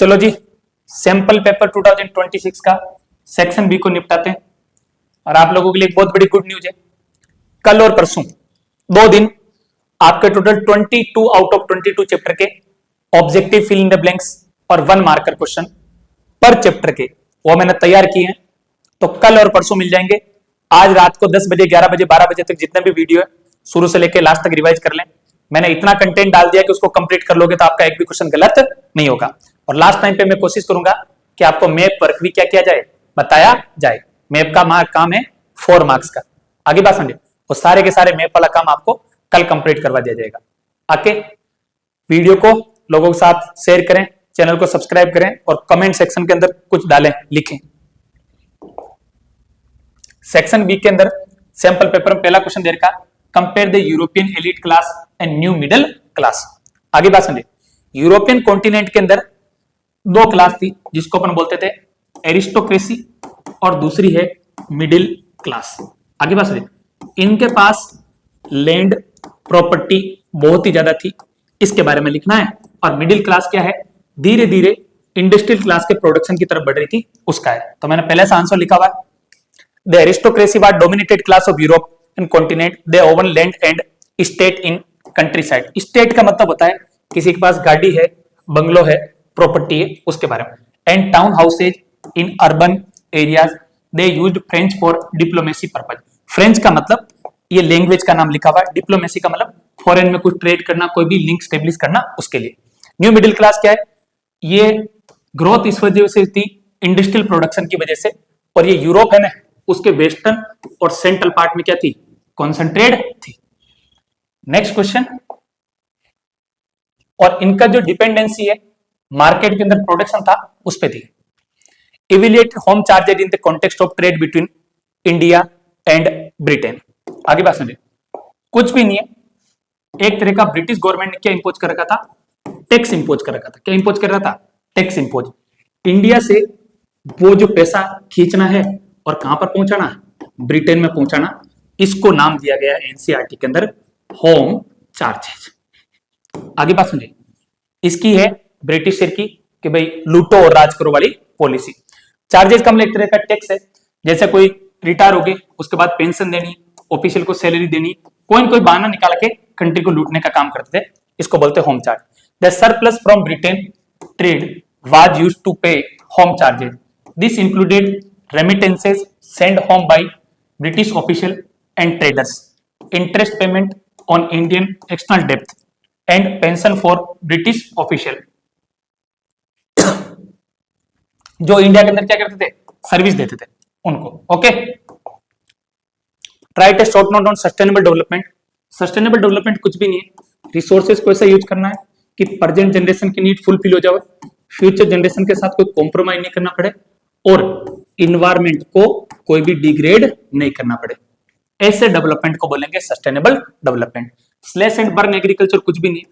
चलो जी, sample paper 2026 का section B को निपटाते हैं। और आप लोगों के लिए एक बहुत बड़ी गुड न्यूज है, कल और परसों 2 दिन आपके टोटल 22 आउट ऑफ 22 चैप्टर के objective fill in the blanks और 1 मार्कर क्वेश्चन पर चैप्टर के वो मैंने तैयार किए हैं। तो कल और परसों मिल जाएंगे। आज रात को 10 बजे 11 बजे 12 बजे तक जितने भी वीडियो है शुरू से लेकर लास्ट तक रिवाइज कर लें। मैंने इतना कंटेंट डाल दिया कि उसको कंप्लीट कर लोगे तो आपका एक भी क्वेश्चन गलत नहीं होगा। और लास्ट टाइम पे मैं कोशिश करूंगा कि आपको मैप वर्क भी क्या किया जाए, बताया जाए। मैप का काम है 4 मार्क्स का। आगे बात समझे, वो सारे के सारे मैप वाला काम आपको कल कंप्लीट करवा दिया जाएगा। आके वीडियो को लोगों के साथ शेयर करें, चैनल को सब्सक्राइब करें और कमेंट सेक्शन के अंदर कुछ डालें, लिखें। सेक्शन बी के अंदर सैंपल पेपर में पहला क्वेश्चन दे रखा, compare the European elite class and new middle class. आगे बात समझे, यूरोपियन कॉन्टिनेंट के अंदर 2 क्लास थी जिसको अपन बोलते थे एरिस्टोक्रेसी और दूसरी है मिडिल क्लास। आगे बात समझे, इनके पास लैंड प्रॉपर्टी बहुत ही ज्यादा थी, इसके बारे में लिखना है। और मिडिल क्लास क्या है, धीरे धीरे इंडस्ट्रियल क्लास के प्रोडक्शन की तरफ बढ़ रही थी, उसका है। तो मैंने पहले से आंसर लिखा हुआ है, the aristocracy was dominated class of Europe and continent, they oven land and state in country side. State का मतलब होता है किसी के पास गाड़ी है, बंगलो है, प्रॉपर्टी है, उसके बारे में। And town houses in urban areas, they used French for diplomacy purpose. French का मतलब ये लैंग्वेज का नाम लिखा हुआ है, डिप्लोमेसी का मतलब फॉरेन में कुछ ट्रेड करना, कोई भी लिंक स्टेब्लिश करना, उसके लिए। न्यू मिडिल क्लास क्या है, ये ग्रोथ इस वजह से थी इंडस्ट्रियल प्रोडक्शन की वजह से, और ये यूरोप है ना, उसके वेस्टर्न और सेंट्रल पार्ट में क्या थी, कॉन्सेंट्रेट थी। नेक्स्ट क्वेश्चन, और इनका जो डिपेंडेंसी है मार्केट के अंदर प्रोडक्शन था उस पे थी। Evaluate home charges in the context of trade between India and Britain. आगे बात समझिए, कुछ भी नहीं है, एक तरह का ब्रिटिश गवर्नमेंट ने क्या इंपोज कर रखा था, टैक्स इंपोज कर रखा था। क्या इंपोज कर रहा था, टैक्स इंपोज। इंडिया से वो जो पैसा खींचना है और कहां पर पहुंचाना, ब्रिटेन में पहुंचाना, इसको नाम दिया गया एनसीईआरटी के अंदर होम चार्जेज। आगे बात सुनिए, इसकी है ब्रिटिश की कि भाई लूटो और राज करो वाली पॉलिसी। चार्जेस का मतलब एक तरह का टैक्स है, जैसे कोई रिटायर हो गए उसके बाद पेंशन देनी, ऑफिशियल को सैलरी देनी, कोई बहाना निकाल के कंट्री को लूटने का काम करते थे, इसको बोलते हैं home charge. The surplus from Britain trade was used to pay home charges. This included remittances sent home by British official and traders, interest payment on Indian external debt, and pension for British official। जो India के अंदर क्या करते थे, service देते थे उनको। Okay, right A short note on sustainable development. Sustainable development कुछ भी नहीं है, रिसोर्सेज को ऐसा यूज करना है कि प्रेजेंट जनरेशन की नीड फुलफिल हो जाए, फ्यूचर जनरेशन के साथ कोई कॉम्प्रोमाइज नहीं करना पड़े, और इन्वायरमेंट को कोई भी डिग्रेड नहीं करना पड़े। ऐसे डेवलपमेंट को बोलेंगे sustainable development. Slash and burn agriculture कुछ भी नहीं,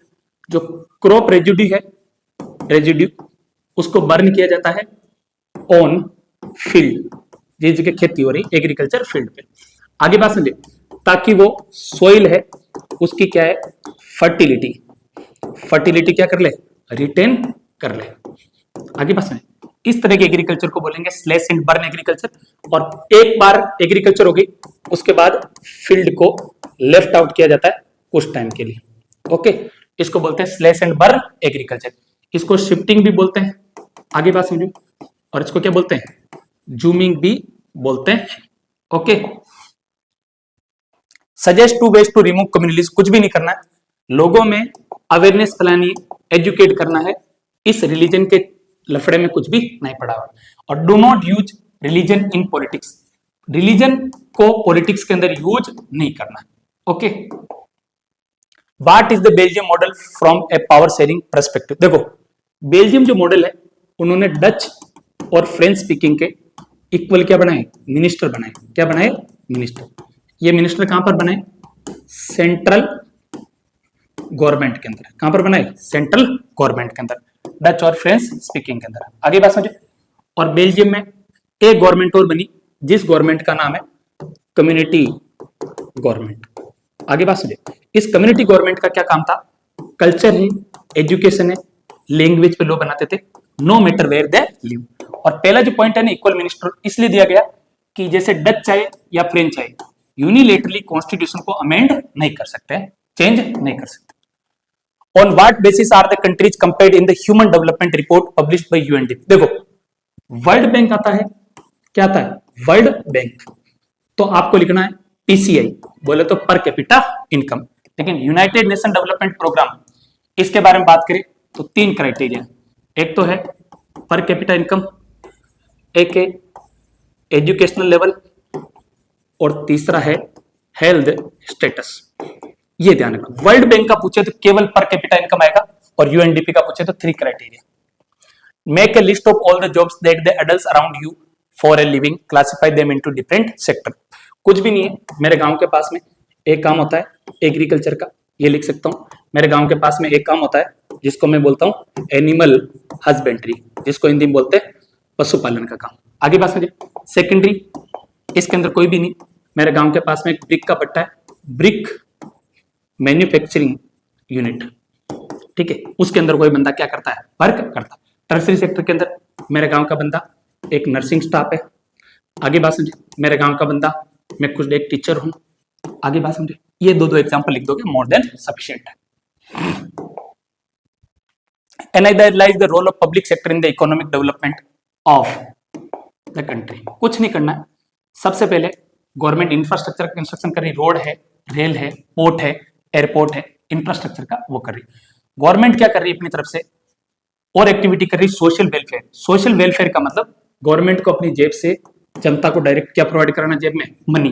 जो क्रॉप रेजिड्यू है, रेजिड्यू उसको बर्न किया जाता है ऑन फील्ड, जिस जगह खेती हो रही एग्रीकल्चर फील्ड पे। आगे बात समझे, ताकि वो सोइल है उसकी क्या है, फर्टिलिटी क्या कर ले, रिटेन कर ले। आगे बात समझे, इस तरह के एग्रीकल्चर को बोलेंगे स्लैश एंड बर्न एग्रीकल्चर। और एक बार एग्रीकल्चर हो गई उसके बाद फील्ड को लेफ्ट आउट किया जाता है कुछ टाइम के लिए। ओके, इसको बोलते हैं स्लैश एंड बर्न एग्रीकल्चर। इसको शिफ्टिंग भी बोलते हैं, आगे बात समझो, और इसको क्या बोलते हैं, जूमिंग भी बोलते हैं। Okay, suggest 2 ways to remove communities. कुछ भी नहीं करना है, लोगों में अवेयरनेस फैलानी है, एजुकेट करना है, इस रिलीजन के लफड़े में कुछ भी नहीं पड़ा हुआ। और do not use religion in politics, religion को पॉलिटिक्स के अंदर यूज नहीं करना। Okay, what is the Belgium model from A power sharing perspective. देखो, बेल्जियम जो मॉडल है उन्होंने डच और फ्रेंच स्पीकिंग के इक्वल क्या बनाए, मिनिस्टर बनाए। क्या बनाए, मिनिस्टर। ये मिनिस्टर कहां पर बनाए, सेंट्रल गवर्नमेंट के अंदर। कहां पर बनाए, सेंट्रल गवर्नमेंट के अंदर, डच और फ्रेंच स्पीकिंग के अंदर। आगे बात समझे, और बेल्जियम में एक गवर्नमेंट और बनी जिस गवर्नमेंट का नाम है कम्युनिटी गवर्नमेंट। आगे बात समझे, इस कम्युनिटी गवर्नमेंट का क्या काम था, कल्चर है, एजुकेशन है, लैंग्वेज पे लॉ बनाते थे, no matter where they live. और पहला जो पॉइंट है ना इक्वल मिनिस्टर इसलिए दिया गया कि जैसे डच चाहे या फ्रेंच चाहे यूनिलेटरली कॉन्स्टिट्यूशन को अमेंड नहीं कर सकते, चेंज नहीं कर सकते। On what basis are the countries compared in the Human Development Report published by UNDP? देखो वर्ल्ड बैंक आता है, क्या आता है? World bank. तो आपको लिखना है PCI, बोले तो पर कैपिटा इनकम। लेकिन यूनाइटेड नेशन डेवलपमेंट प्रोग्राम इसके बारे में बात करें तो 3 क्राइटेरिया, एक तो है पर कैपिटा इनकम, एक है एजुकेशनल लेवल और तीसरा है हेल्थ स्टेटस। ये ध्यान रखना। वर्ल्ड बैंक का पूछे तो केवल पर कैपिटा इनकम आएगा और यूएनडीपी का पूछे तो 3 criteria. Make a list of all the jobs that the adults around you for a living, classify them into different sector. कुछ भी नहीं है, मेरे गांव के पास में एक काम होता है एग्रीकल्चर का, ये लिख सकता हूं। मेरे गांव के पास में एक काम होता है जिसको मैं बोलता हूं एनिमल हस्बेंड्री, जिसको हिंदी में बोलते हैं पशुपालन का काम। आगे बात समझे। सेकेंडरी, इसके अंदर कोई भी नहीं। मेरे गांव के पास में एक ब्रिक का पट्टा है, ब्रिक मैन्युफैक्चरिंग यूनिट, ठीक है, उसके अंदर कोई बंदा क्या करता है? वर्क करता है। टर्सरी सेक्टर के अंदर मेरे गांव का बंदा एक नर्सिंग स्टाफ है। आगे बात समझे। मेरे गांव का बंदा मैं खुद एक टीचर हूं। आगे बात समझे। ये दो एग्जांपल लिख दोगे, मोर देन सफिशिएंट है। Analyse the role of public sector in the economic development of the country. कुछ नहीं करना है, सबसे पहले गवर्नमेंट इंफ्रास्ट्रक्चर का कंस्ट्रक्शन कर रही, रोड है, रेल है, पोर्ट है, एयरपोर्ट है, इंफ्रास्ट्रक्चर का वो कर रही। गवर्नमेंट क्या कर रही है अपनी तरफ से? और एक्टिविटी कर रही सोशल वेलफेयर। सोशल वेलफेयर का मतलब गवर्नमेंट को अपनी जेब से जनता को डायरेक्ट क्या प्रोवाइड कराना? जेब में मनी,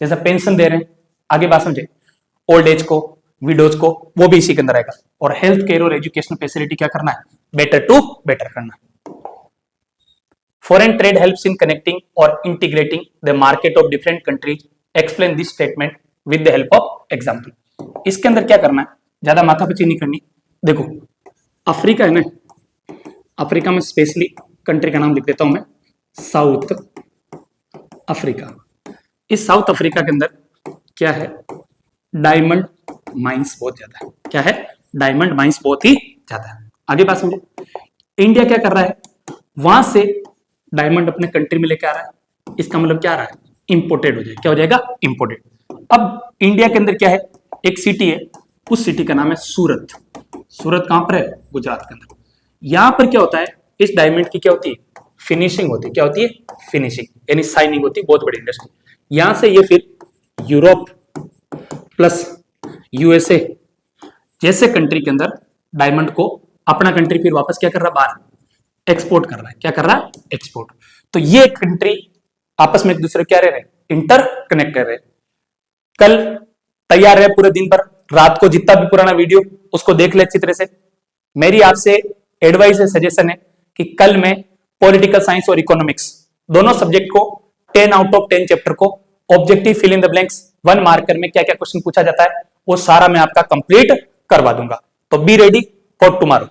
जैसा पेंशन दे रहे हैं। आगे बात समझे। ओल्ड एज को, विडोज को, वो भी इसी के अंदर आएगा। और हेल्थ केयर और एजुकेशन फैसिलिटी क्या करना है? बेटर टू बेटर करना। Foreign trade helps in connecting और integrating the market of different countries. Explain this statement with the help of example. इसके अंदर क्या करना है? ज्यादा माथापच्ची नहीं करनी। देखो अफ्रीका है ना, अफ्रीका में स्पेशली कंट्री का नाम लिख देता हूं मैं, साउथ अफ्रीका। इस साउथ अफ्रीका के अंदर क्या है? डायमंड माइंस बहुत ज्यादा है। क्या है? डायमंड माइंस बहुत ही ज्यादा है। आगे बात समझे। इंडिया क्या कर रहा है? वहां से डायमंड अपने कंट्री में लेके आ रहा है। इसका मतलब क्या आ रहा है? इंपोर्टेड हो जाएगा। क्या हो जाएगा? इंपोर्टेड। अब इंडिया के अंदर क्या है? एक सिटी है, उस सिटी का नाम है सूरत। सूरत कहां पर है? गुजरात के अंदर। यहां पर क्या होता है? इस डायमंड की क्या होती है? फिनिशिंग होती है। क्या होती है? फिनिशिंग, यानी साइनिंग होती है। बहुत बड़ी इंडस्ट्री। यहां से ये फिर यूरोप प्लस यूएसए जैसे कंट्री के अंदर डायमंड को अपना कंट्री फिर वापस क्या कर रहा है? बाहर एक्सपोर्ट कर रहा है। क्या कर रहा है? एक्सपोर्ट। तो ये कंट्री आपस में एक दूसरे क्या रह रहे? इंटर कनेक्ट कर रहे। कल तैयार रहे पूरे दिन भर, रात को जितना भी पुराना वीडियो उसको देख ले अच्छी तरह से। मेरी आपसे एडवाइस है, सजेशन है कि कल मैं पॉलिटिकल साइंस और इकोनॉमिक्स दोनों सब्जेक्ट को 10 आउट ऑफ 10 चैप्टर को objective fill in the blanks 1 marker में क्या क्या क्वेश्चन पूछा जाता है वो सारा मैं आपका कंप्लीट करवा दूंगा। तो बी रेडी फॉर टुमारो।